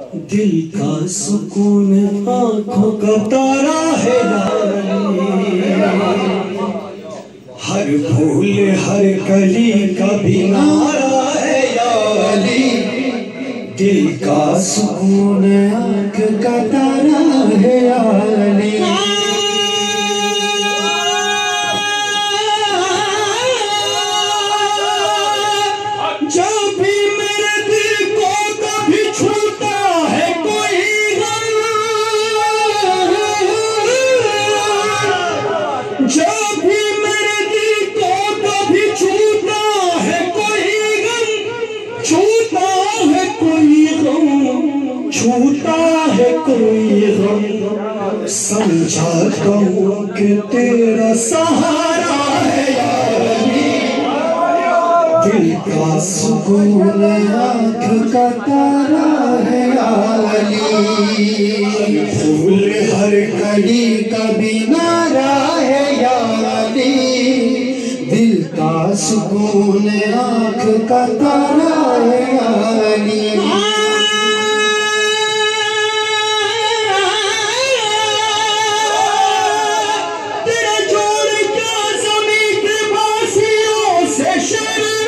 दिल का सुकून आँखों का तारा है हर फूल हर कली का भी नारा है याली। दिल का सुकून आँख का तारा है याली। जब भी मेरे दिल को कभी छूता है कोई गम, छूता है कोई गम, छूता है कोई गम, समझाता हूँ कि तेरा सहारा है यारी। दिल का सुकून आँख का तारा है यारी। फूल हर कली का भी नारा है यारी। दिल का सुकून आँख का तारा है यारी। तेरा जोड़ क्या ज़मीं के बासियों से शर्म,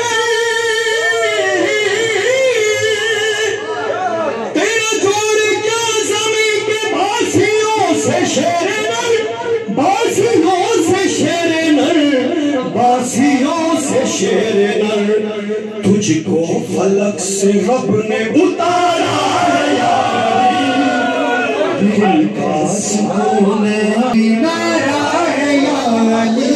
तेरा जोड़ क्या ज़मीं के बासियों से शर्म, बासियों से शेर-ए-नर, बासियों से शेर-ए-नर, तुझको फलक से रब ने उतारा है यारी। दिल का सुकून नारा है यारी।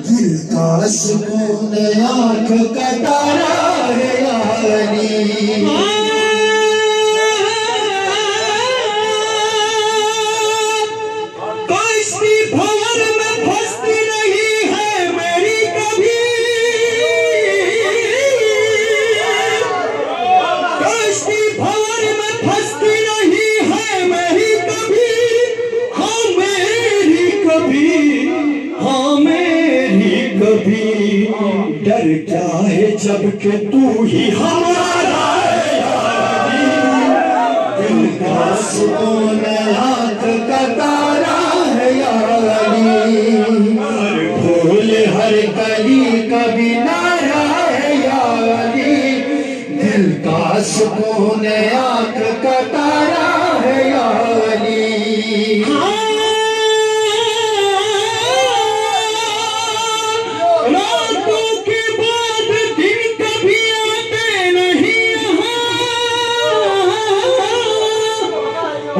दिल का सुकून आँख का तारा है यारी। भंवर में फंसती नहीं है मेरी कभी, कश्ती भंवर में फंसती नहीं है मेरी कभी। हाँ मेरी कभी, हाँ मेरी कभी। डर क्या है जब कि तू ही हमारा है यारी। दिल का सुकून आँख का तारा है यारी। हर फूल हर कली का भी नारा है यारी। दिल का सुकून आँख का तारा है यारी। रातों के बाद दिन कभी आते नहीं यहाँ,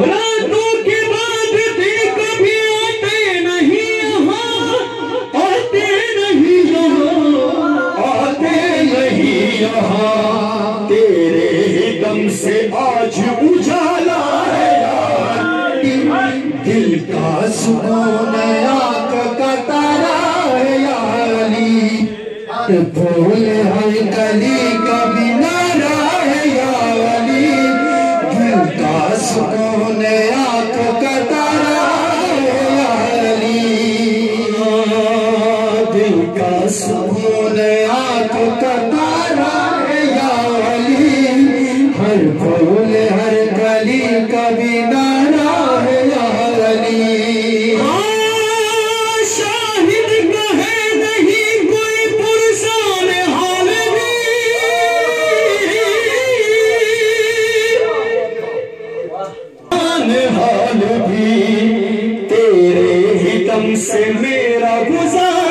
रातों के बाद दिन कभी आते नहीं यहाँ, आते नहीं यहाँ, आते नहीं यहाँ। तेरे ही दम से आज उजाला है यारी। दिल का सुकून आँख का तारा है यारी। फूल हर कली का भी नारा है यारी। दिल का सुकून आँख का तारा है यारी। दिल का सुकून आँख का तारा है यारी। हर फूल हर कली का भी नारा है यारी। शाहिद कहे नहीं कोई पुरसान हाल भी, हाल भी। तेरे ही दम से मेरा गुज़ारा